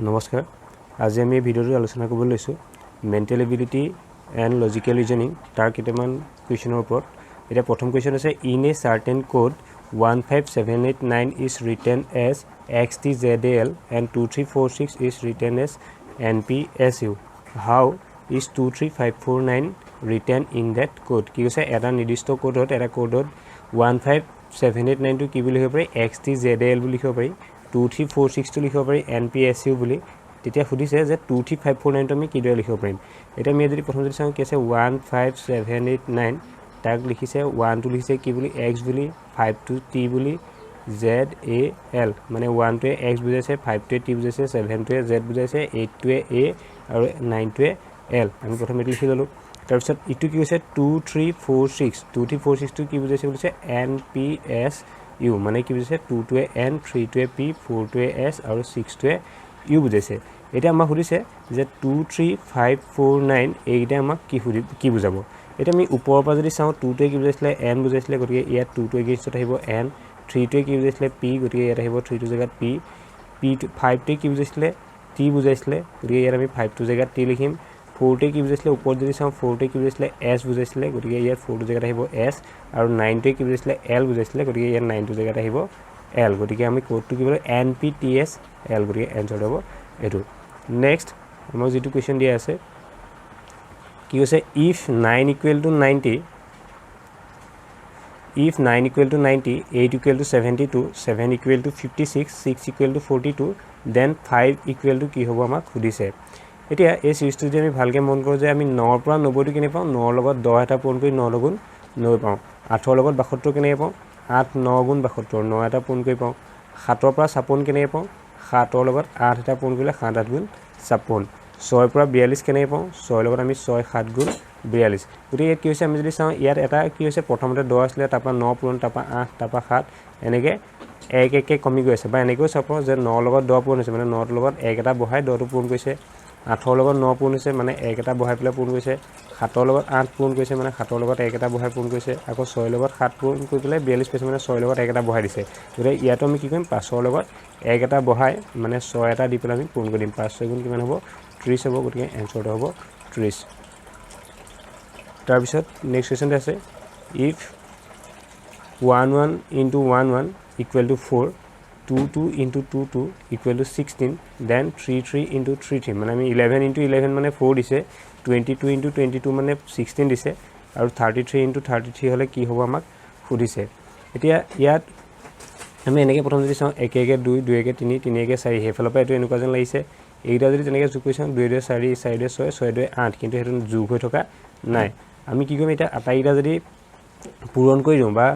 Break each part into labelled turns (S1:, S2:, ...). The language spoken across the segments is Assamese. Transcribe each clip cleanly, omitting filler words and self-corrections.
S1: নমস্কাৰ আজি আমি এই ভিডিঅ'টো আলোচনা কৰিব লৈছো mental ability and logical reasoning তাৰ কেইটামান কুৱেশ্যনৰ ওপৰত এটা প্ৰথম কুৱেশ্যন আছে in a certain code 15789 is written as XTZAL and 2346 is written as NPSU how is 23549 written in that code কি কৈছে এটা নিৰ্দিষ্ট কোডত এটা কোডত 15789 টো কি বুলি লিখিব পাৰি XTZAL বুলি লিখিব পাৰি 2346 টো লিখিব পাৰি NPSU বুলি তেতিয়া খুদিছে যে 23549 টো আমি কিদৰে লিখিব পাৰিম এটা আমি যদি প্ৰথম যদি চাওঁ কি আছে 15789 তাক লিখিছে 1 টো লিখিছে কি বুলি x বুলি 5 টো t বুলি ZAL মানে 1 টোৱে x বুজাইছে 5 টোৱে t বুজাইছে 7 টোৱে z বুজাইছে 8 টোৱে a আৰু 9 টোৱে l আমি প্ৰথম এটো লিখি ললো তাৰ পিছত ইটো কি হৈছে 2346 টো কি বুজাইছে বুলিছে NPSU মানে কি বুজাইছে 2 টোৱে n 3 টোৱে p 4 টোৱে s আৰু 6 টোৱে u বুজাইছে এটা আমাক খুদিছে যে 23549 এইটা আমাক কি বুজাব এটা আমি ওপৰৰ পৰা যদি চাওঁ 2 টোৱে কি বুজাইছিলে n বুজাইছিলে গতিকে ইয়াত 2 টোৱে গেষ্টত আহিব n 3 টোৱে কি বুজাইছিলে p গতিকে ইয়াত আহিব 3 টো জায়গাত p 5 টোৱে কি বুজাইছিলে t বুজাইছিলে গতিকে ইয়াত আমি 5 টো জায়গাত t লিখিম 4 টোৱে কি বুজাইছিলে ওপৰত যদি চাওঁ 4 টোৱে কি বুজাইছিলে s বুজাইছিলে গতিকে ইয়াত 4 টো জায়গাত আহিব s আৰু 9 টোৱে কি বুজাইছিলে l বুজাইছিলে গতিকে ইয়াত 9 টো জায়গাত আহিব l গতিকে আমি কোডটো কি বলে NPTS l গতিকে এনসাৰ হ'ব এটো নেক্সট আমাৰ যেটো কোৱেশ্চন দিয়া আছে কি হৈছে if 9 equal to 90 if 9 equal to 90 8 equal to 72 7 equal to 56 6 equal to 42 then 5 equal to কি হ'ব আমাক খুদিছে এতিয়া এই সিৰিজটো যদি আমি ভালকে মন কৰো যে আমি 9 ৰ পৰা 90 টো কেনে পাওঁ 9 ৰ লগত 10 এটা পূৰণ কৰি 9 গুণ 9 পাওঁ 8 ৰ লগত 72 কেনে পাওঁ 8 9 গুণ 72 9 এটা পূৰণ কৰি পাওঁ 7 ৰ পৰা 56 কেনে পাওঁ 7 ৰ লগত 8 এটা পূৰণ কৰিলে 7 8 গুণ 56 6 ৰ পৰা 42 কেনে পাওঁ 6 ৰ লগত আমি 6 7 গুণ 42 গতিকে ইয়াত কি হৈছে আমি যদি চাওঁ ইয়াত এটা কি হৈছে প্ৰথমতে 10 আছিল তাৰপা 9 পূৰণ তাৰপা 8 তাৰপা 7 এনেকে এক এক কমি গৈছে বা এনেকৈ চাপ যে 9 লগত 10 পূৰণ হৈছে মানে 9 ৰ লগত 1 এটা বহাই 10 টো পূৰণ কৰিছে 8 ৰ লগত 9 পূৰণ হৈছে মানে 1 এটা বহাই পেলাই পূৰণ কৰিছে 7 ৰ লগত 8 পূৰণ কৰিছে মানে 7 ৰ লগত 1 এটা বহাই পূৰণ কৰিছে আকৌ 6 ৰ লগত 7 পূৰণ কৰি পেলাই 42 পাইছে মানে 6 ৰ লগত 1 এটা বহাই দিছে গতিকে ইয়াতো আমি কি কৰিম 5 ৰ লগত 1 এটা বহাই মানে 6 এটা দি পেলাই আমি পূৰণ কৰি দিম 5 6 গুণ কিমান হ'ব 30 হ'ব গতিকে এনসাৰটো হ'ব 30 তাৰ পিছত নেক্সট কোৱেশ্চন আছে if 11 into 11 equal to 4 22 into 22 equal to 16 then 33 into 33 মানে আমি 11 into 11 মানে 4 দিছে 22 into 22 মানে 16 দিছে আৰু 33 into 33 হলে কি হ'ব আমাক খুদিছে এতিয়া ইয়াত আমি এনেকৈ প্ৰথম যদি চাওঁ 1 1 2 2 1 3 3 1 4 হেফালৰ পৰা এটো এনেকুৱা যেন লাগিছে এইটা যদি তেনেকৈ যোগ কৰিছাম 2 2 4 4 2 6 6 2 8 কিন্তু হেতু যোগ হৈ থকা নাই আমি কি কৰিম এটা আটাইটা যদি পূৰণ কৰি দিওঁ বা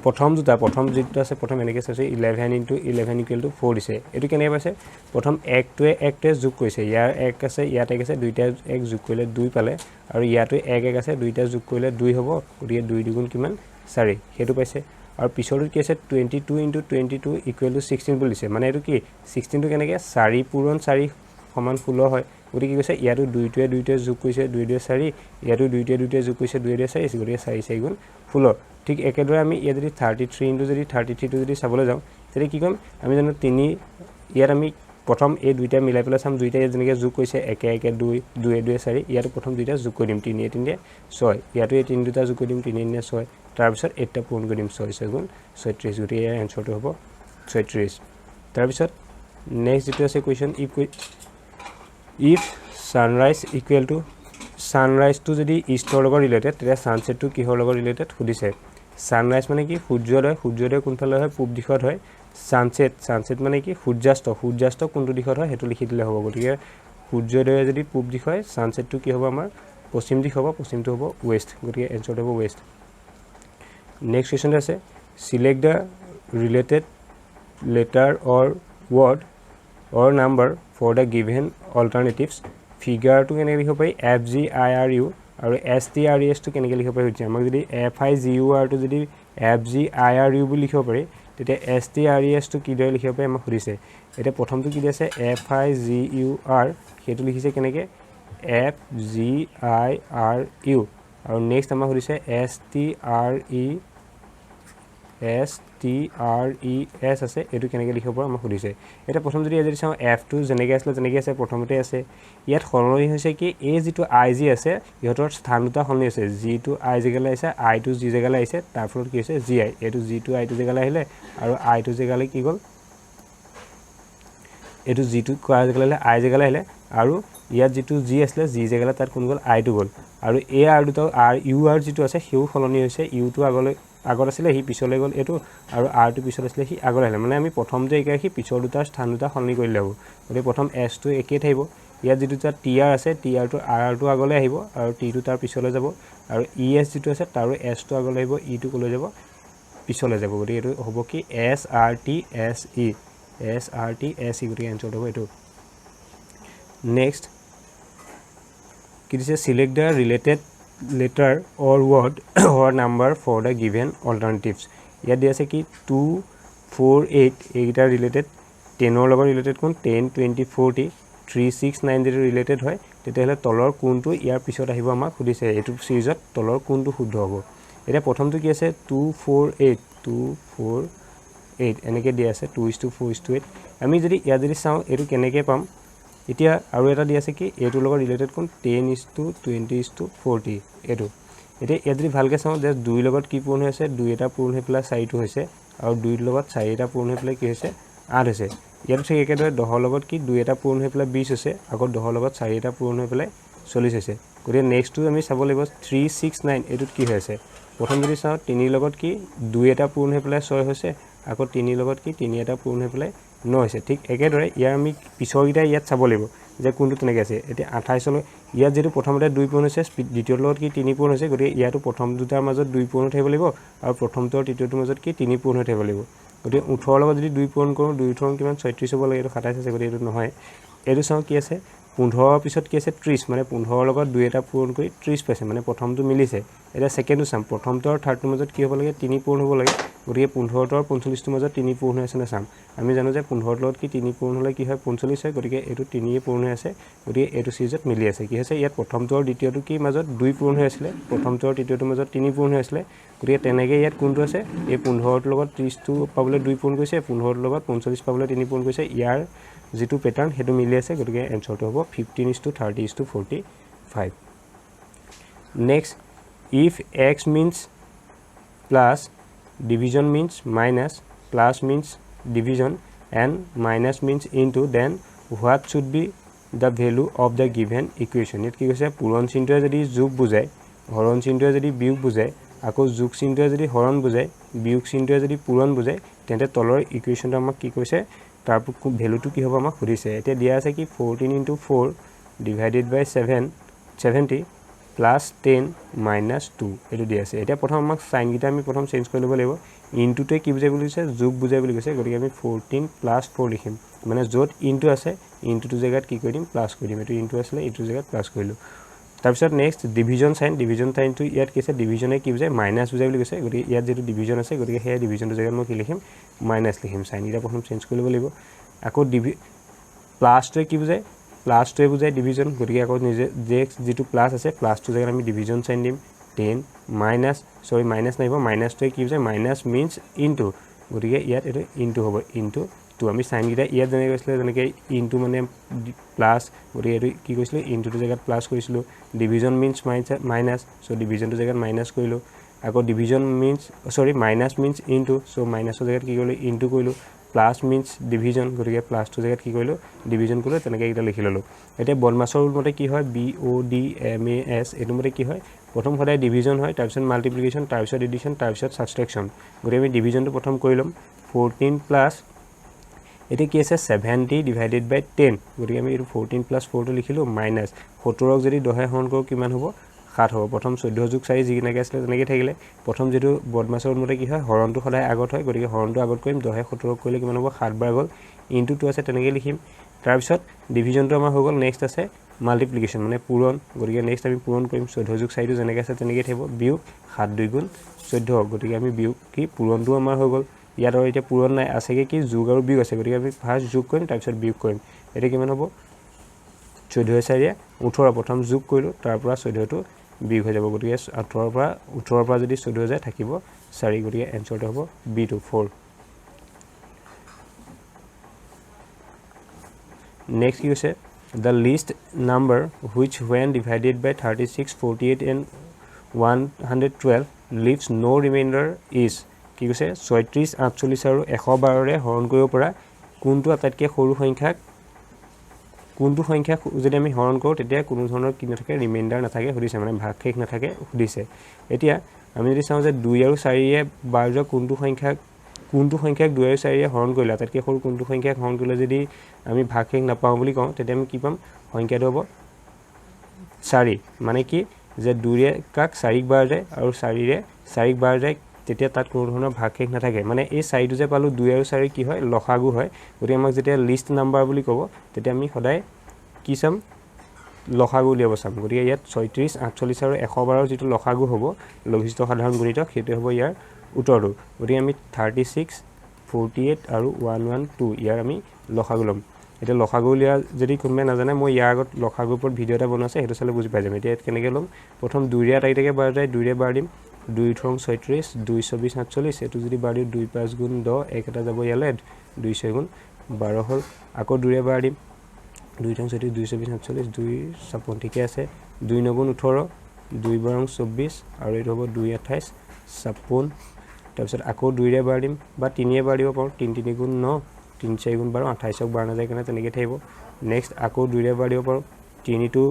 S1: প্ৰথম যেটা আছে প্ৰথম এনেকৈ আছে 11 into 11 equal to 4 দিছে এটো কেনে পাইছে প্ৰথম 1 টোৱে যোগ কৰিছে ইয়াৰ 1 আছে ইয়াত 1 আছে দুইটা 1 যোগ কৰিলে 2 পালে আৰু ইয়াতো 1 1 আছে দুইটা যোগ কৰিলে 2 হ'ব গতিকে 2 দুগুণ কিমান 4 হেতু পাইছে আৰু পিছৰটো কি আছে 22 into 22 equal to 16 বুলি দিছে মানে এটো কি 16 টো কেনেকৈ 4 পূৰণ 4 সমান 16 হয় গতিকে কি কৈছে ইয়াতো 2 টোৱে যোগ কৰিছে 2 2 4 ইয়াতো 2 টোৱে যোগ কৰিছে 2 2 4 গতিকে 4 4 গুণ 16 ঠিক একেদৰে আমি ইয়াত যদি 33 into যদি 33 টো যদি চাবলৈ যাওঁ তেতিয়া কি কৰিম আমি জানো 3 ইয়াত আমি প্ৰথম এই দুইটা মিলাই পেলাই চাম দুইটা যেনেকৈ যোগ কৰিছে 1 1 2 2 2 4 ইয়াতো প্ৰথম দুইটা যোগ কৰি দিম 3 3 6 ইয়াতো এই 3 দুটা যোগ কৰি দিম 3 3 6 তাৰ পিছত এটা পূৰণ কৰি দিম 6 6 গুণ 36 গতিকে ইয়াৰ এনসাৰটো হ'ব 36 তাৰ পিছত নেক্সট যেটো আছে question if sunrise equal to sunrise to যদি ইষ্টৰ লগত ৰিলেটেড তেতিয়া সানসেট টু কিহৰ লগত ৰিলেটেড খুদিছে সানৰাইজ মানে কি সূৰ্যোদয় কোনফালে হয় পূব দিশত হয় সানসেট মানে কি সূৰ্যাস্ত কোনটো দিশত হয় হেতু লিখি দিলে হ'ব গতিকে সূৰ্যোদয় যদি পূব দিশ হয় সানসেট টু কি হ'ব আমাৰ পশ্চিম দিশ হ'ব পশ্চিমটো হ'ব ওয়েস্ট গতিকে এনসাৰটো হ'ব ওয়েস্ট নেক্সট কোৱেশ্চন আছে select da related letter or word or number for the given alternatives figure to কেনে লিখিব পাৰি FGIRU আৰু STRES to কেনে লিখিব পাৰি হৈছে আমাক যদি FIGUR to যদি FGIRU বুলি লিখিব পাৰি তেতিয়া STRES to কিদৰে লিখিব পাৰি আমাক সুধিছে এটা প্ৰথমটো কি আছে FIGUR হেতু লিখিছে কেনেকৈ FGIRU আৰু নেক্সট আমাক সুধিছে এছ টি আৰ ই এছ আছে এইটো কেনেকৈ লিখিব পাৰোঁ আমাক সুধিছে এটা প্ৰথম যদি যদি চাওঁ এফটো যেনেকৈ আছিলে তেনেকৈ আছে প্ৰথমতে আছে ইয়াত সলনি হৈছে কি এই যিটো আই জি আছে ইহঁতৰ স্থান দুটা সলনি হৈছে জিটো আই জেগালৈ আহিছে আইটো জি জেগালৈ আহিছে তাৰ ফলত কি হৈছে জি আই এইটো জিটো আইটো জেগালৈ আহিলে আৰু আইটো জেগালৈ কি গ'ল এইটো জিটো কোৱা জেগালৈ আই জেগালৈ আহিলে আৰু ইয়াত যিটো জি আছিলে জি জেগালৈ তাত কোন গ'ল আইটো গ'ল আৰু এ আৰ দুটা আৰ ইউ আৰ যিটো আছে সেও সলনি হৈছে ইউটো আগত আছিলে সি পিছলৈ গ'ল এইটো আৰু আৰটো পিছত আছিলে সি আগলৈ আহিলে মানে আমি প্ৰথম যে একে সি পিছৰ দুটাৰ স্থান দুটা সলনি কৰিলে হ'ব গতিকে প্ৰথম এছটো একেই থাকিব ইয়াত যিটো তাত টি আৰ আছে টি আৰটো আৰটো আগলৈ আহিব আৰু টিটো তাৰ পিছলৈ যাব আৰু ই এছ যিটো আছে তাৰো এছটো আগলৈ আহিব ইটো ক'লৈ যাব পিছলৈ যাব গতিকে এইটো হ'ব কি এছ আৰ টি এছ ই এছ আৰ টি এছ ই গতিকে এনচাৰটো হ'ব এইটো নেক্সট কি দিছে select the related letter or word or number for the given alternatives ইয়াত দিয়া আছে কি 2 4 8 এইটা ৰিলেটেড 10 ৰ লগত ৰিলেটেড কোন 10 20 40 3 6 9 যদি ৰিলেটেড হয় তেতিয়াহ'লে তলৰ কোনটো ইয়াৰ পিছত আহিব আমাক সুধিছে এইটো সিৰিজত তলৰ কোনটো শুদ্ধ হ'ব এটা প্ৰথমটো কি আছে 2 4 8 2 4 8 এনেকৈ দিয়া আছে 2:4:8 আমি যদি ইয়াত যদি চাওঁ এইটো কেনেকৈ পাম এতিয়া আৰু এটা দি আছে কি এইটোৰ লগত ৰিলেটেড কোন 10:20:40 এইটো এতিয়া ইয়াত যদি ভালকৈ চাওঁ যে 2 লগত কি পূৰণ হৈ আছে 2 এটা পূৰণ হৈ পেলাই 4টো হৈছে আৰু 2 লগত 4 এটা পূৰণ হৈ পেলাই কি হৈছে 8 হৈছে ইয়াত ঠিক একেদৰে 10 লগত কি 2 এটা পূৰণ হৈ পেলাই 20 হৈছে আকৌ 10 লগত 4 এটা পূৰণ হৈ পেলাই 40 হৈছে গতিকে নেক্সটটো আমি চাব লাগিব 369 এইটোত কি হৈ আছে প্ৰথম যদি চাওঁ 3 লগত কি 2 এটা পূৰণ হৈ পেলাই 6 হৈছে আকৌ 3 লগত কি 3 এটা পূৰণ হৈ পেলাই 9 হৈছে ঠিক একেদৰে ইয়াৰ আমি পিছৰগিটা ইয়াত চাব লাগিব যে কোনটো তেনেকৈ আছে এতিয়া 28 লৈ ইয়াত যেটো প্ৰথমতে 2 পূৰণ হৈছে দ্বিতীয়ৰ লগত কি 3 পূৰণ হৈছে গতিকে ইয়াতো প্ৰথম দুটাৰ মাজত 2 পূৰণ থাকিব লাগিব আৰু প্ৰথমটো আৰু তৃতীয়টোৰ মাজত কি 3 পূৰণ থাকিব লাগিব গতিকে 18 লগত যদি 2 পূৰণ কৰোঁ 2 18 কিমান 36 হ'ব লাগে এইটো 27 আছে গতিকে এইটো নহয় এইটো চাওঁ কি আছে 15 পিছত কি আছে 30 মানে 15 লগত 2 এটা পূৰণ কৰি 30 পাইছে মানে প্ৰথমটো মিলিছে এটা সেকেন্ডটো চাম প্ৰথমটো আৰু থাৰ্ডটোৰ মাজত কি হ'ব লাগে 3 পূৰণ হ'ব লাগে গতিকে 15 আৰু 45ৰ মাজত 3 পূৰণ হৈ আছে না চাম আমি জানো যে 15 লগত কি 3 পূৰণ হ'লে কি হয় 45 হয় গতিকে এইটো 3 পূৰণ হৈ আছে গতিকে এইটো সিৰিজত মিলি আছে কি হৈছে ইয়াত প্ৰথমটো আৰু দ্বিতীয়টো কি মাজত 2 পূৰণ হৈ আছিল প্ৰথমটো আৰু তৃতীয়টোৰ মাজত 3 পূৰণ হৈ আছিল গতিকে তেনেকৈ ইয়াত কোনটো আছে এই 15ৰ লগত 30টো পাবলৈ 2 পূৰণ কৰিছে 15ৰ লগত 45 পাবলৈ 3 পূৰণ কৰিছে ইয়াৰ যেটো প্যাটাৰ্ন হেতু মিলি আছে গতিকে এনসারটো হ'ব 15:30:45 next if x means plus division means minus plus means division and minus means into then what should be the value of the given equation it কি কৈছে পূৰণ চিহ্নটোৱে যদি যোগ বুজায় হৰণ চিহ্নটোৱে যদি বিয়োগ বুজায় আকৌ যোগ চিহ্নটোৱে যদি হৰণ বুজায় বিয়োগ চিহ্নটোৱে যদি পূৰণ বুজায় তেন্তে তলৰ ইকুৱেশ্যনটো আমাক কি কৈছে তাৰ ভ্যালুটো কি হ'ব আমাক সুধিছে এতিয়া দিয়া আছে কি 14 * 4 divided by 70 plus 10 minus 2 এটো দিয়া আছে এতিয়া প্ৰথম আমাক সাইন গিটা আমি প্ৰথম চেঞ্জ কৰি ল'ব লাগিব ইনটুতে কি বুজাই বুলি কৈছে যোগ বুজাই বুলি কৈছে গতিকে আমি 14 plus 4 লিখিম মানে যত ইনটু আছে ইনটুটো জায়গাত কি কৰি দিম প্লাস কৰি দিম এটো ইনটু আছে এটো জায়গাত প্লাস কৰিলো তাৰপিছত নেক্সট ডিভিজন সাইনটো ইয়াত কি আছে ডিভিজনে কি বুজায় মাইনাস বুজাই বুলি কৈছে গতিকে ইয়াত যেটো ডিভিজন আছে গতিকে হেয়া ডিভিজনটো জায়গাত মই কি লিখিম মাইনাস লিখিম সাইন গিটা প্ৰথম চেঞ্জ কৰি ল'ব লাগিব আকৌ প্লাসটো কি বুজায় প্লাসটোৱে বুজায় ডিভিজন গতিকে আকৌ নিজে যে যেটো প্লাস আছে প্লাসটো জায়গাত আমি ডিভিজন সাইন দিম 10 মাইনাস নাইব মাইনাসটোৱে কি বুজায় মাইনাস মিন্স ইনটু গতিকে ইয়াত এটো ইনটু হ'ব ইনটু তো আমি সাইন গিটা ইয়াত যেনে কৈছিলে যেনেকৈ ইনটু মানে প্লাস গতিকে এটো কি কৈছিলে ইনটুটো জায়গাত প্লাস কৰিছিলো ডিভিজন মিন্স মাইনাস সো ডিভিজনটো জায়গাত মাইনাস কৰিলো আকৌ division means minus means into so মাইনাসৰ জায়গাত কি কৰিলো ইনটু কৰিলো প্লাস মিন্স ডিভিজন গতিকে প্লাসটো জায়গাত কি কৰিলো ডিভিজন কৰিলো তেনেকৈ এটা লিখি ললো এতিয়া বদমাছৰ ৰুল মতে কি হয় BODMAS এটো মতে কি হয় প্ৰথম সদায় ডিভিজন হয় তাৰপিছত মাল্টিপ্লিকেশন তাৰপিছত এডিশন তাৰপিছত সাবট্ৰেকশন গতিকে আমি ডিভিজনটো প্ৰথম কৰি লম 14 প্লাস এটো কি আছে 70 divided by 10 গতিকে আমি এটো 14 plus 4 টো লিখিলো মাইনাস 17ক যদি 10 হৰণ কৰো কিমান হ'ব 7 হ'ব প্ৰথম 14 যোগ 4 যিনেকৈ আছিল তেনেকৈ থাকিলে প্ৰথম যেটো বদমাছৰ মতে কি হয় হৰণটো সদায় আগত হয় গতিকে হৰণটো আগত কৰিম 10 17ক কৰিলে কিমান হ'ব 7 বাৰ গল ইনটু 2 আছে তেনেকৈ লিখিম তাৰপিছত ডিভিজনটো আমাৰ হৈ গল নেক্সট আছে মাল্টিপ্লিকেশন মানে পূৰণ গতিকে নেক্সট আমি পূৰণ কৰিম 14 যোগ 4 টো যেনেকৈ আছে তেনেকৈ থাকিব বিয়োগ 7 2 গুণ 14 গতিকে আমি বিয়োগ কি পূৰণটো আমাৰ হৈ গল ইয়াত আৰু এতিয়া পূৰণ নাই আছে কি যোগ আৰু বিয়োগ আছে গতিকে আমি ফাৰ্স্ট যোগ কৰিম তাৰপিছত বিয়োগ কৰিম এটা কিমান হ'ব 14 4 18 প্ৰথম যোগ কৰিলো তাৰ পৰা 14 টো বিয়োগ হৈ যাব গতিকে 18 পৰা 18 পৰা যদি 14 যায় থাকিব 4 গতিকে এনসাৰটো হ'ব B2 4 নেক্সট কি হৈছে the list number which when divided by 36 48 and 112 leaves no remainder is কি কৈছে 36 48 আৰু 112 ৰে হৰণ কৰিব পৰা কোনটো আটাইতকৈ সৰু সংখ্যা যদি আমি হৰণ কৰো তেতিয়া কোনো ধৰণৰ কি নাথাকে ৰিমাইন্ডাৰ নাথাকে সুধিছে মানে ভাগশেষ নাথাকে সুধিছে এতিয়া আমি যদি চাওঁ যে 2 আৰু 4 য়ে 12 কোনটো সংখ্যাক 2 আৰু 4 য়ে হৰণ কৰিলে আটাইতকৈ সৰু কোনটো সংখ্যাক হৰণ কৰিলে যদি আমি ভাগশেষ নাপাওঁ বুলি কওঁ তেতিয়া আমি কি পাম সংখ্যাটো হ'ব 4 মানে কি যে 2 ৰে কাক 4 ক বাৰ যায় আৰু 4 ৰে 4 ক বাৰ যায় তেতিয়া তাত কোনো ধৰণৰ ভাগশেষ নাথাকে মানে এই 4টো যে পালো 2 আৰু 4 কি হয় লসাগু হয় গতিকে আমাক যেতিয়া লিষ্ট নাম্বাৰ বুলি ক'ব তেতিয়া আমি সদায় কি চাম লসাগু উলিয়াব চাম গতিকে ইয়াত 36 48 আৰু 112 যেটো লসাগু হ'ব লঘিষ্ঠ সাধাৰণ গুণিতক সেইটো হ'ব ইয়াৰ উত্তৰটো গতিকে আমি 36 48 আৰু 112 ইয়াৰ আমি লসাগু লম এটা লসাগু উলিয়া যদি কোনবে নাজানে মই ইয়াৰ আগত লসাগুৰ ওপৰত ভিডিও এটা বনাইছে হেতু চালে বুজি পাই যাম এতিয়া কেনেকৈ লম প্ৰথম 2 ৰে আটাইটাকে বাৰ যায় 2 ৰে বাৰ দিম 2 থং 36 2 24 48 এটো যদি বাৰ দিও 2 5 গুণ 10 এক এটা যাব ইয়ালে 2 6 গুণ 12 হল আকৌ 2 ৰে বাৰ দিম 2 থং 36 2 24 48 2 56 ঠিকে আছে 2 9 গুণ 18 2 12 24 আৰু এটো হ'ব 2 28 56 তাৰপিছত আকৌ 2 ৰে বাৰ দিম বা 3 ৰে বাৰ দিব পাৰো 3 3 গুণ 9 3 4 গুণ 12 28 ক বাৰ না যায় কেনে তেনেকৈ থাকিব নেক্সট আকৌ 2 ৰে বাৰ দিব পাৰো 3 টো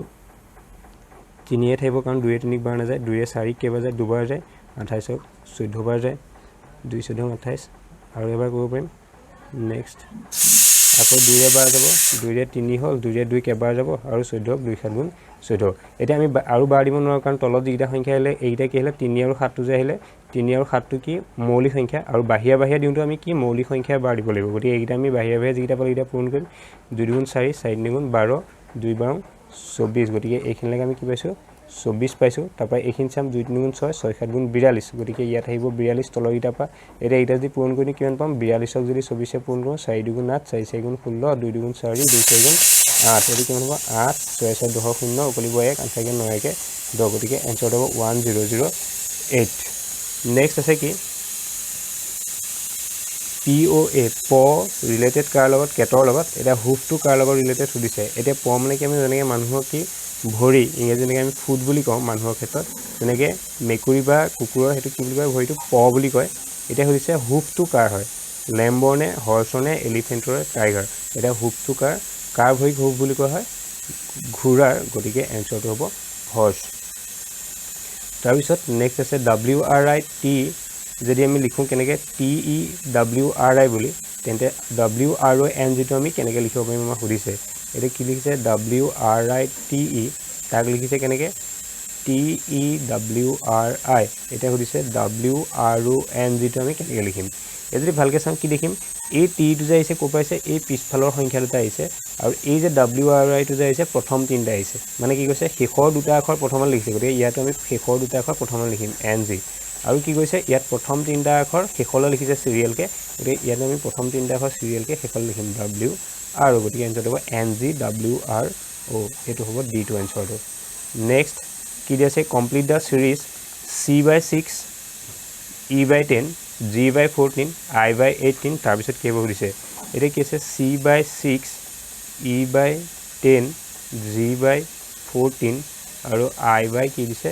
S1: 3 এ থাকিব কাৰণ 2 ৰে 3 ক বাৰ না যায় 2 ৰে 4 কেবা যায় দুবাৰ যায় 28 ক 14 বাৰ যায় 2 14 28 আৰু এবাৰ কৰিব পাৰিম নেক্সট আকৌ 2 ৰে বাৰ যাব 2 ৰে 3 হল 2 ৰে 2 কেবাৰ যাব আৰু 14 ক 2 7 গুণ 14 এটা আমি আৰু বাৰ দিব নোৱাৰো কাৰণ তলত যিটা সংখ্যা আহিলে এইটা কি আহিলে 3 আৰু 7 টো যে আহিলে 3 আৰু 7 টো কি মৌলিক সংখ্যা আৰু বাহিয়া দিওঁটো আমি কি মৌলিক সংখ্যা বাৰ দিব লাগিব গতি এইটা আমি বাহিয়া যিটা পালো এটা পূৰণ কৰিম 2 গুণ 4 4 গুণ 12 2 12 24 গতিকে এইখিনিলৈকে আমি কি পাইছো 24 পাইছো তাৰপা এইখিনি চাম 2 3 গুণ 6 6 7 গুণ 42 গতিকে ইয়াত আহিব 42 তলৰ ইটা পা এটা ইটা যদি পূৰণ কৰি কিমান পাম 42 ক যদি 24 এ পূৰণ কৰো 4 2 গুণ 8 4 4 গুণ 16 2 2 গুণ 4 2 4 গুণ 8 এটো কিমান হ'ব 8 6 6 10 0 উকলিব 1 আনসাকে 9 কে 10 গতিকে এনসাৰ হ'ব 1008 নেক্সট আছে কি POA প ৰিলেটেড কাৰ লগত কেটৰ লগত এটা হুফটো কাৰ লগত ৰিলেটেড সুধিছে এতিয়া প মানে কি আমি যেনেকৈ মানুহক কি ভৰি ইংৰাজী যেনেকৈ আমি ফুট বুলি কওঁ মানুহৰ ক্ষেত্ৰত যেনেকৈ মেকুৰী বা কুকুৰৰ হেতু কি বুলি কয় ভৰিটো প বুলি কয় এতিয়া সুধিছে হুফটো কাৰ হয় লেম্বৰ নে হৰ্চৰ নে এলিফেণ্টৰ টাইগাৰ এটা হুফটো কাৰ ভৰিক হুফ বুলি কোৱা হয় ঘোঁৰাৰ গতিকে এনসাৰটো হ'ব হৰ্চ তাৰপিছত নেক্সট আছে WRIT যদি আমি লিখো কেনেকৈ TEWRI বুলি তেন্তে WRON যেটো আমি কেনেকৈ লিখিব পাৰিম আমাক সুধিছে এটা কি লিখিছে WRITE তাক লিখিছে কেনেকৈ TEWRI এটা সুধিছে WRON যেটো আমি কেনেকৈ লিখিম যদি ভালকৈ চাম কি দেখিম এই টি টো যে আহিছে কোপা আহিছে এই পিছফালৰ সংখ্যা দুটা আহিছে আৰু এই যে WRI টো যে আহিছে প্ৰথম তিনটা আহিছে মানে কি কৈছে শেষৰ দুটা আখৰ প্ৰথমত লিখিছে গতিকে ইয়াত আমি শেষৰ দুটা আখৰ প্ৰথমত লিখিম NG আৰু কি কৈছে ইয়াত প্ৰথম তিনটা আখৰ শেষলৈ লিখিছে সিৰিয়েল কে গতিকে ইয়াত আমি প্ৰথম তিনটা আখৰ সিৰিয়েল কে শেষলৈ লিখিম WR গতিকে এনসাৰ হ'ব NGWRO এটো হ'ব D2 এনসাৰটো নেক্সট কি দি আছে কমপ্লিট দা সিৰিজ C/6 E/10 G/14 I/18 তাৰ পিছত কি হ'ব দিছে এটা কি আছে C/6 E/10 G/14 আৰু I/ কি দিছে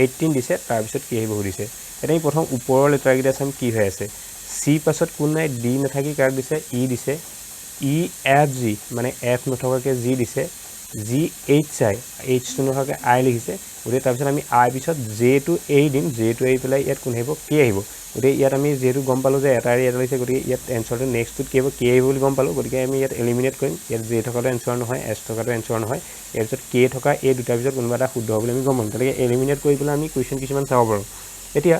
S1: 18 দিছে তাৰ পিছত কি আহিব দিছে এটা আমি প্ৰথম ওপৰৰ লেটাৰ গিটা চাম কি হৈ আছে C পাছত কোন নাই D নাথাকি কাক দিছে E দিছে EFG মানে F নথকাকে G দিছে GHI H টো নথকাকে I লিখিছে গতিকে তাৰ পিছত আমি I পিছত J টো A দিম J টো এৰি পেলাই ইয়াত কোন আহিব K আহিব গতিকে ইয়াত আমি যেটো গম পালো যে এটা লিখে গতিকে ইয়াত এনসাৰটো নেক্সটটো কি হ'ব K আহিব বুলি গম পালো গতিকে আমি ইয়াত এলিমিনেট কৰিম ইয়াত J থকাটো এনসাৰ নহয় S থকাটো এনসাৰ নহয় ইয়াৰ পিছত K থকা এই দুটাৰ পিছত কোনবা এটা শুদ্ধ বুলি আমি গম পাম গতিকে এলিমিনেট কৰি পেলাই আমি কোৱেশ্চন কিছুমান চাব পাৰো এতিয়া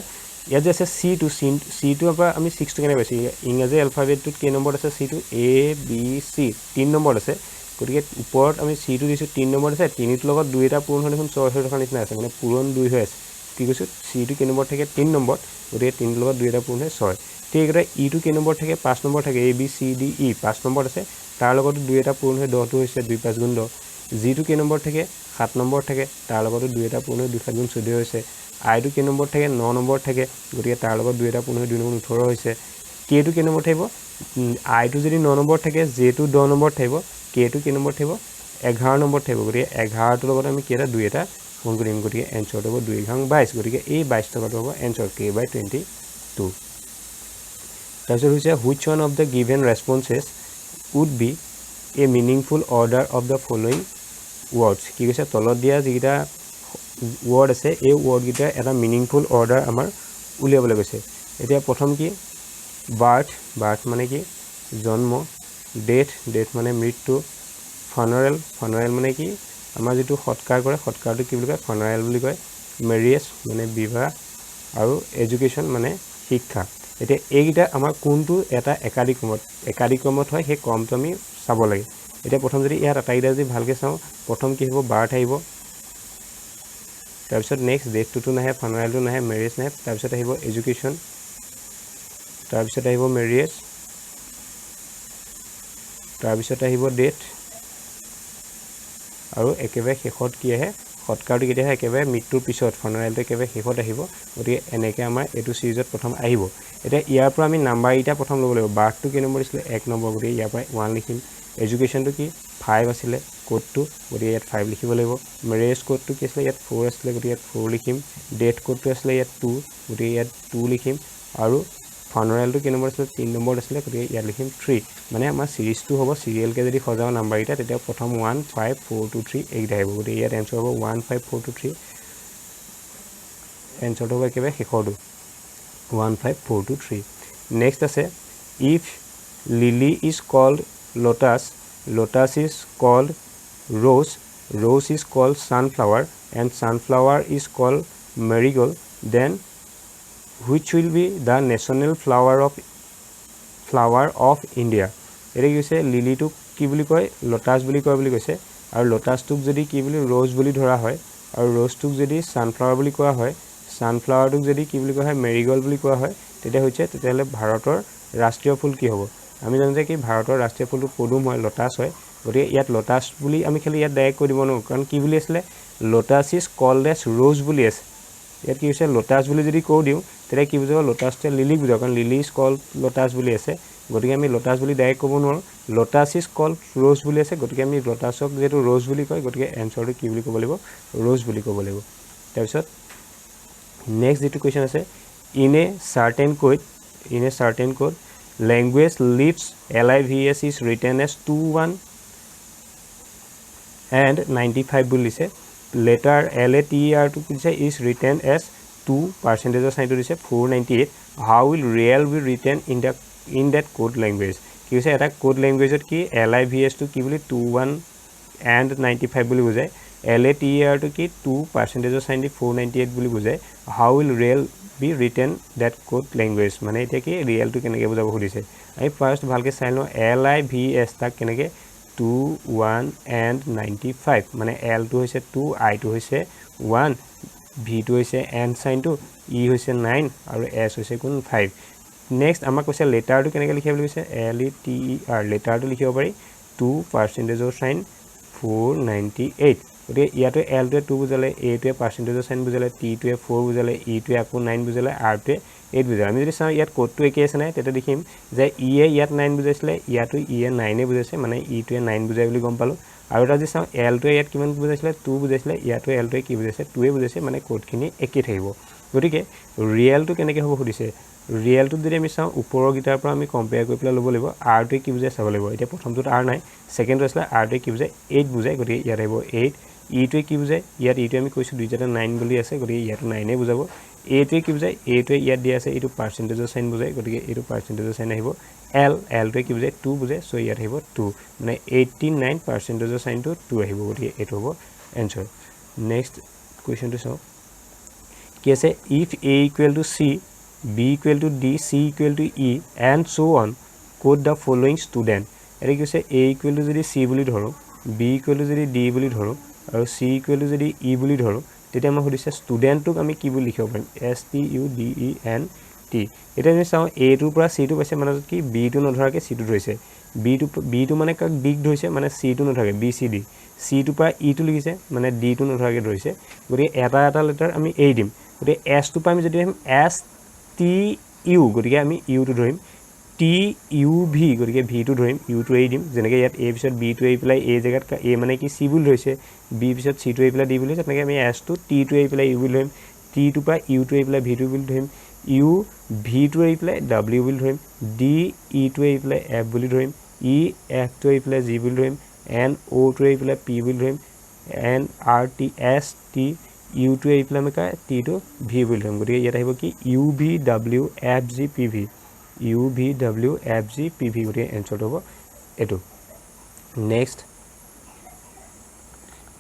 S1: ইয়াত যে আছে C2 পৰা আমি 6 টো কেনে পাইছি ইংৰাজী এলফাবেটটোত কি নম্বৰ আছে C2 A B C 3 number আছে গতিকে ওপৰত আমি C2 দিছো 3 নম্বৰ আছে 3 ৰ লগত 2 এটা পূৰণ হৈ দেখোন 6 হৈ থকা নিচিনা আছে মানে পূৰণ 2 হৈ আছে কি কৈছো C2 কি নম্বৰ থাকে 3 নম্বৰ গতিকে 3 ৰ লগত 2 এটা পূৰণ হয় 6 ঠিক আছে E2 কি নম্বৰ থাকে 5 নম্বৰ থাকে A B C D E 5 number আছে তাৰ লগত 2 এটা পূৰণ হৈ 10 টো হৈছে 2 5 গুণ 10 G2 কি নম্বৰ থাকে 7 নম্বৰ থাকে তাৰ লগতো 2 এটা পূৰ্ণ 2 7 গুণ 14 হৈছে i টো কি নম্বৰ থাকে 9 নম্বৰ থাকে গতিকে তাৰ লগত 2 এটা পূৰ্ণ 2 গুণ 18 হৈছে k টো কি নম্বৰ থাকিব i টো যদি 9 নম্বৰ থাকে j টো 10 নম্বৰ থাকিব k টো কি নম্বৰ থাকিব 11 নম্বৰ থাকিব গতিকে 11 ৰ লগত আমি কি এটা 2 এটা গুণ কৰিম গতিকে এনসাৰ হ'ব 2 ঘাং 22 গতিকে এই 22 টকাটো হ'ব এনসাৰ k/22 তাৰপিছত হৈছে which one of the given responses would be a meaningful order of the following words কি কৈছে তলত দিয়া যিটা word আছে এই word গিটা এটা meaningful order আমাৰ উলিয়াবলৈ কৈছে এতিয়া প্ৰথম কি birth মানে কি জন্ম death মানে মৃত্যু funeral মানে কি আমাৰ যেটো সৎকাৰ কৰে সৎকাৰটো কি বুলি কয় funeral বুলি কয় marriage মানে বিবাহ আৰু education মানে শিক্ষা এতিয়া এইগিটা আমাৰ কোনটো এটা একাদিক্ৰমত হয় সেই ক্ৰমটো আমি চাব লাগে এতিয়া প্ৰথম যদি ইয়াত আটাইগিটা যদি ভালকে চাও প্ৰথম কি হ'ব বাৰ্থ আহিব তাৰপিছত নেক্সট ডেটটো নাহে ফাইনেলটো নাহে মেৰেজ নাহে তাৰপিছত আহিব এডুকেশ্যন তাৰপিছত আহিব মেৰেজ তাৰপিছত আহিব ডেট আৰু একেবাৰে শেষত কি আহে সৎকাৰটো কেতিয়া আহে একেবাৰে মৃত্যুৰ পিছত ফাইনেলটো একেবাৰে শেষত আহিব গতিকে এনেকৈ আমাৰ এটো সিৰিজত প্ৰথম আহিব এতিয়া ইয়াৰ পৰা আমি নাম্বাৰ এটা প্ৰথম ল'ব লাগিব বাৰ্থটো কি নম্বৰ দিছিলে 1 নম্বৰ গতিকে ইয়াৰ পৰা 1 লিখিম এডুকেশ্যনটো কি 5 আছিলে কোডটো গতিকে ইয়াত 5 লিখিব লাগিব মেৰেজ কোডটো কি আছিলে ইয়াত 4 আছিলে গতিকে ইয়াত 4 লিখিম ডেট কোডটো আছিলে ইয়াত 2 গতিকে ইয়াত 2 লিখিম আৰু ফাইনেলটো কি নম্বৰ আছিলে 3 নম্বৰ আছিলে গতিকে ইয়াত লিখিম 3 মানে আমাৰ সিৰিজটো হ'ব সিৰিয়েল কে যদি সজাও নাম্বাৰ এটা তেতিয়া প্ৰথম 1 5 4 2 3 এইটা আহিব গতিকে ইয়াত এনসাৰ হ'ব 1 5 4 2 3 এনসাৰটো হ'ব একেবাৰে শেষৰটো 1 5 4 2 3 next আছে if lily is called lotus is called rose is called sunflower and sunflower is called marigold then which will be the national flower of India এৰে কৈছে লিলিটো কি বুলি কয় লোটাস বুলি কয় বুলি কৈছে আৰু লোটাসটোক যদি কি বুলি ৰ'জ বুলি ধৰা হয় আৰু ৰ'জটোক যদি সানফ্লাৱাৰ বুলি কোৱা হয় সানফ্লাৱাৰটোক যদি কি বুলি কোৱা হয় মেৰিগোল্ড বুলি কোৱা হয় তেতিয়াহ'লে ভাৰতৰ ৰাষ্ট্ৰীয় ফুল কি হ'ব আমি জানো যে কি ভাৰতৰ ৰাষ্ট্ৰীয় ফুলটো পদুম হয় লোটাস হয় গতিকে ইয়াত লোটাস বুলি আমি খালি ইয়াত ডাইৰেক্ট কৈ দিব নোৱাৰো কাৰণ কি বুলি আছিলে lotus is called as rose বুলি আছে ইয়াত কি হৈছে লোটাস বুলি যদি কৈ দিও তেতিয়া কি বুজাব লোটাসটো লিলি বুজাব কাৰণ লিলি ইজ কল্ড লোটাস বুলি আছে গতিকে আমি লোটাস বুলি ডাইৰেক্ট ক'ব নোৱাৰো লোটাস ইজ কল্ড ৰ'জ বুলি আছে গতিকে আমি লোটাসক যেটো ৰ'জ বুলি কয় গতিকে এনসাৰটো কি বুলি ক'ব লাগিব ৰ'জ বুলি ক'ব লাগিব তাৰপিছত নেক্সট যেটো কোৱেশ্চন আছে in a certain code language lives lives is written as 21 and 95 বুলি দিছে letter later to is written as 2% of sign to দিছে 498 how will real be written in that code language কি হৈছে এটা কোড ল্যাঙ্গুৱেজত কি lives to কি বুলি 21 and 95 বুলি বুজায় later to কি 2% of sign 498 বুলি বুজায় how will real be written that code language মানে এটা কি ৰিয়েল টু কেনেকৈ বুজাব খুদিছে আমি ফাৰ্স্ট ভালকে চাই লও lives তাক কেনেকৈ 21 and 95 মানে l টো হৈছে 2 i টো হৈছে 1 v টো হৈছে n সাইন টো e হৈছে 9 আৰু s হৈছে কোন 5 নেক্সট আমাক কৈছে লেটাৰ টো কেনেকৈ লিখিব বুলি কৈছে letter লেটাৰ টো লিখিব পাৰি 2% of sign 498 গতিকে ইয়াতে l টোৱে 2 বুজালে a টোৱে পাৰ্সেন্টেজ সাইন বুজালে t টোৱে 4 বুজালে e টোৱে আকৌ 9 বুজালে r টোৱে 8 বুজালে আমি যদি চাও ইয়াত কোডটো একে আছে নাই তেতে দেখিম যে e এ ইয়াত 9 বুজাইছিলে ইয়াতো e এ 9 এ বুজাইছে মানে e টোৱে 9 বুজাই বুলি গম পালো আৰু এটা যদি চাও l টোৱে ইয়াত কিমান বুজাইছিলে 2 বুজাইছিলে ইয়াতো l টোৱে কি বুজাইছে 2 এ বুজাইছে মানে কোডখিনি একে থাকিব গতিকে ৰিয়েল টো কেনেকৈ হ'ব খুদিছে ৰিয়েল টো যদি আমি চাও ওপৰৰ গিটাৰ পৰা আমি কম্পেয়াৰ কৰি পেলাই ল'ব লাগিব r টোৱে কি বুজাই চাব লাগিব এতিয়া প্ৰথমটোত r নাই সেকেন্ডটো আছিল r টোৱে কি বুজাই 8 বুজাই গতিকে ইয়াত আহিব 8 e টোৱে কি বুজাই ইয়াত e টো আমি কৈছো দুইটা 9 বুলি আছে গতিকে ইয়াত 9 এ বুজাব a টোৱে কি বুজাই a টোৱে ইয়াত দিয়া আছে এটো পাৰ্সেন্টেজৰ সাইন বুজাই গতিকে এটো পাৰ্সেন্টেজৰ সাইন আহিব l টোৱে কি বুজাই 2 বুজাই সো ইয়াত আহিব 2 মানে 89% সাইন টো 2 আহিব গতিকে এটো হ'ব आंसर নেক্সট কোৱেশ্চনটো চাও কি আছে if a equal to c b equal to d c equal to e and so on code the following student এৰি কৈছে a equal to যদি c বুলি ধৰো b equal to যদি d বুলি ধৰো আৰু c equal to যদি e বুলি ধৰো তেতিয়া মই হদিছে ষ্টুডেন্টক আমি কি বুলি লিখিব পাৰিম s t u d e n t এটা আমি চাও a টোৰ পৰা c টো পাইছে মানে কি b টো নধৰাকে c টো ধৰিছে b টো মানে কাক d ধৰিছে মানে c টো নধৰাকে b c d C টু পৰা E টু লিখিছে মানে D টু নধৰাকৈ ধৰিছে গতিকে এটা লেটাৰ আমি এৰি দিম গতিকে S টু পৰা আমি যদি আহিম S T U গতিকে আমি U টু ধৰিম T U V গতিকে V টু ধৰিম U টু এৰি দিম যেনেকৈ ইয়াত A পিছত B টু এৰি পেলাই A জেগাত A মানে কি C বুলি ধৰিছে B পিছত C টু এৰি পেলাই D বুলি ধৰিছে তেনেকৈ আমি S টু T টু এৰি পেলাই U বুলি ধৰিম T টু পৰা U টু এৰি পেলাই V টু বুলি ধৰিম U V টু এৰি পেলাই W বুলি ধৰিম D E টু এৰি পেলাই F বুলি ধৰিম E F টু এৰি পেলাই G বুলি ধৰিম N O টু এৰি পেলাই P বুলি ধৰিম N R T S T U টু এৰি পেলাই আমি T টু V বুলি ধৰিম গতিকে ইয়াত আহিব কি U V W F G P V U V W F G P V গতিকে এনচাৰটো হ'ব এইটো নেক্সট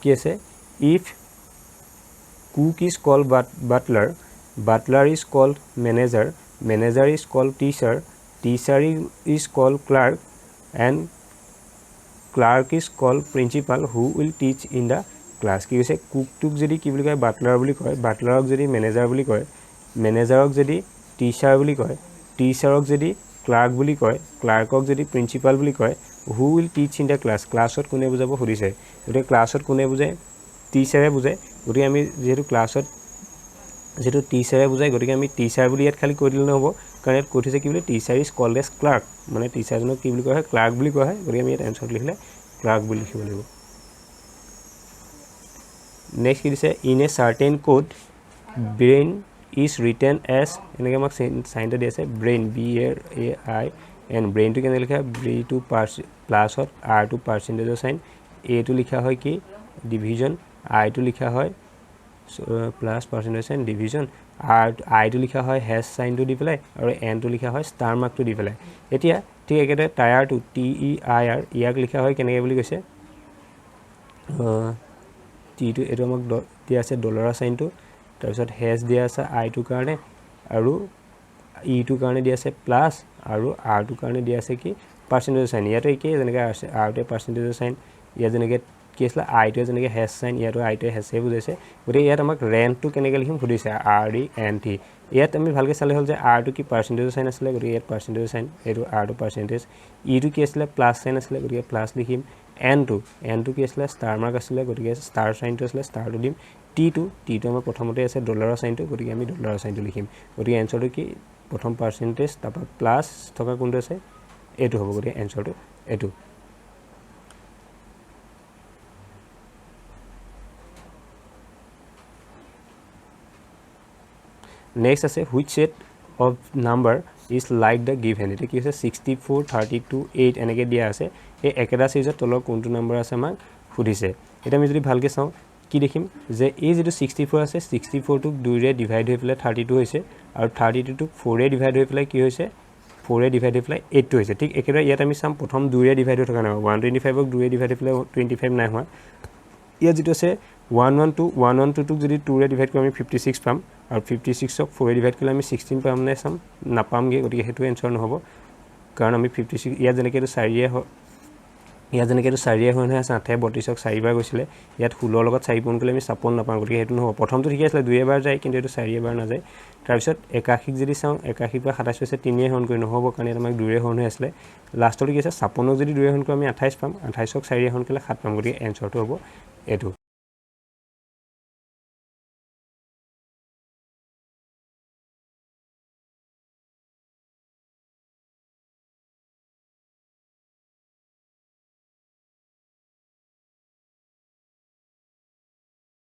S1: কি আছে if cook is called butler is called manager is called teacher is called clerk and clerk is called principal who will teach in the class কি কৈছে কুকটোক যদি কি বুলি কয় বাটলাৰ বুলি কয় বাটলাৰক যদি মেনেজাৰ বুলি কয় মেনেজাৰক যদি টিচাৰ বুলি কয় টিচাৰক যদি ক্লাৰ্ক বুলি কয় ক্লাৰ্কক যদি প্ৰিন্সিপাল বুলি কয় who will teach in the class ক্লাছত কোনে বুজাব সুধিছে গতিকে ক্লাছত কোনে বুজায় টিচাৰে বুজায় গতিকে আমি যেহেতু ক্লাছত যেহেতু টিচাৰে বুজায় গতিকে আমি টিচাৰ বুলি ইয়াত খালি কৈ দিলে নহ'ব কাৰণ ইয়াত কৈ থৈছে কি বুলি teacher is called as clerk মানে টিচাৰজনক কি বুলি কোৱা হয় ক্লাৰ্ক বুলি কোৱা হয় গতিকে আমি ইয়াত এনচাৰটো লিখিলে ক্লাৰ্ক বুলি লিখিব লাগিব নেক্সট কি দিছে in a certain code brain is written as এনেকৈ আমাক চাইনটো দি আছে ব্ৰেইন BRAIN ব্ৰেইনটো কেনেকৈ লিখা B টু প্লাছত R টু পাৰ্চেণ্টেজৰ চাইন A টু লিখা হয় কি ডিভিজন I টু লিখা হয় plus percentage sign division I to লিখা হয় হেছ চাইনটো দি পেলাই আৰু N টু লিখা হয় ষ্টাৰ মাৰ্কটো দি পেলাই এতিয়া ঠিক একেদৰে টায়াৰটো TEIR ইয়াক লিখা হয় কেনেকৈ বুলি কৈছে T টু এইটো আমাক দিয়া আছে ডলাৰৰ চাইনটো তাৰপিছত হেছ দিয়া আছে I টু কাৰণে আৰু E টু কাৰণে দিয়া আছে প্লাছ আৰু R টু কাৰণে দিয়া আছে কি পাৰ্চেণ্টেজৰ চাইন ইয়াতো একেই যেনেকৈ R টুৱে পাৰ্চেণ্টেজৰ চাইন ইয়াত যেনেকৈ কি আছিলে I টুৱে যেনেকৈ হেছ চাইন ইয়াতো I টুৱে হেছে বুজাইছে গতিকে ইয়াত আমাক ৰেণ্টটো কেনেকৈ লিখিম সুধিছে RENT ইয়াত আমি ভালকৈ চালে হ'ল যে R টু কি পাৰ্চেণ্টেজৰ চাইন আছিলে গতিকে ইয়াত পাৰ্চেণ্টেজৰ চাইন এইটো R টু পাৰ্চেণ্টেজ E টু কি আছিলে প্লাছ চাইন আছিলে গতিকে প্লাছ লিখিম N টু কি আছিলে ষ্টাৰ মাৰ্ক আছিলে গতিকে ষ্টাৰ চাইনটো আছিলে ষ্টাৰটো দিম T টু আমাৰ প্ৰথমতে আছে ডলাৰৰ চাইনটো গতিকে আমি ডলাৰৰ চাইনটো লিখিম গতিকে এনচাৰটো কি প্ৰথম পাৰ্চেণ্টেজ তাৰপৰা প্লাছ থকা কোনটো আছে এইটো হ'ব গতিকে এনচাৰটো এইটো নেক্সট আছে which set of number is like the given এতিয়া কি আছে 64 32 8 এনেকৈ দিয়া আছে এই একেটা চিৰিজৰ তলৰ কোনটো নাম্বাৰ আছে আমাক সুধিছে এতিয়া আমি যদি ভালকৈ চাওঁ কি দেখিম যে এই যেটো 64 আছে 64 টুক 2 ৰে ডিভাইড হৈ পেলাই 32 হৈছে আৰু 32 টুক 4 ৰে ডিভাইড হৈ পেলাই কি হৈছে 4 ৰে ডিভাইড হৈ পেলাই 8 হৈছে ঠিক একেদৰে ইয়াত আমি চাম প্ৰথম 2 ৰে ডিভাইড হৈ থকা নাই 125 ক 2 ৰে ডিভাইড হৈ পেলাই 25 নাই হোৱা ইয়াত যেটো আছে 112 টুক যদি 2 ৰে ডিভাইড কৰি আমি 56 পাম আৰু 56 ক 4 ৰে ডিভাইড কৰিলে আমি 16 পাম নে চাম নাপামগে গতিকে হেতু এনসাৰ নহব কাৰণ আমি 56 ইয়াত যেনেকৈ 4 হয় ইয়াত যেনেকৈ 4 হৈ আছে 8 32ক 4 বাৰ গৈছিলে ইয়াত 16 লগত 4 পূৰণ কৰিলে আমি 56 নাপাম গতিকে হেতু নহব প্ৰথমটো ঠিক আছিল 2 বাৰ যায় কিন্তু এটো 4 বাৰ না যায় তাৰ পিছত 81ক যদি চাওঁ 81 পৰা 27 হৈছে 3 হৰণ কৰি নহব কাৰণ এটা আমাক 2 হৰণ হৈ আছিল লাষ্টটো কি আছে 56ক যদি 2 হৰণ কৰি আমি 28 পাম 28ক 4 হৰণ কৰিলে 7 পাম গতিকে এনসাৰটো হ'ব এটো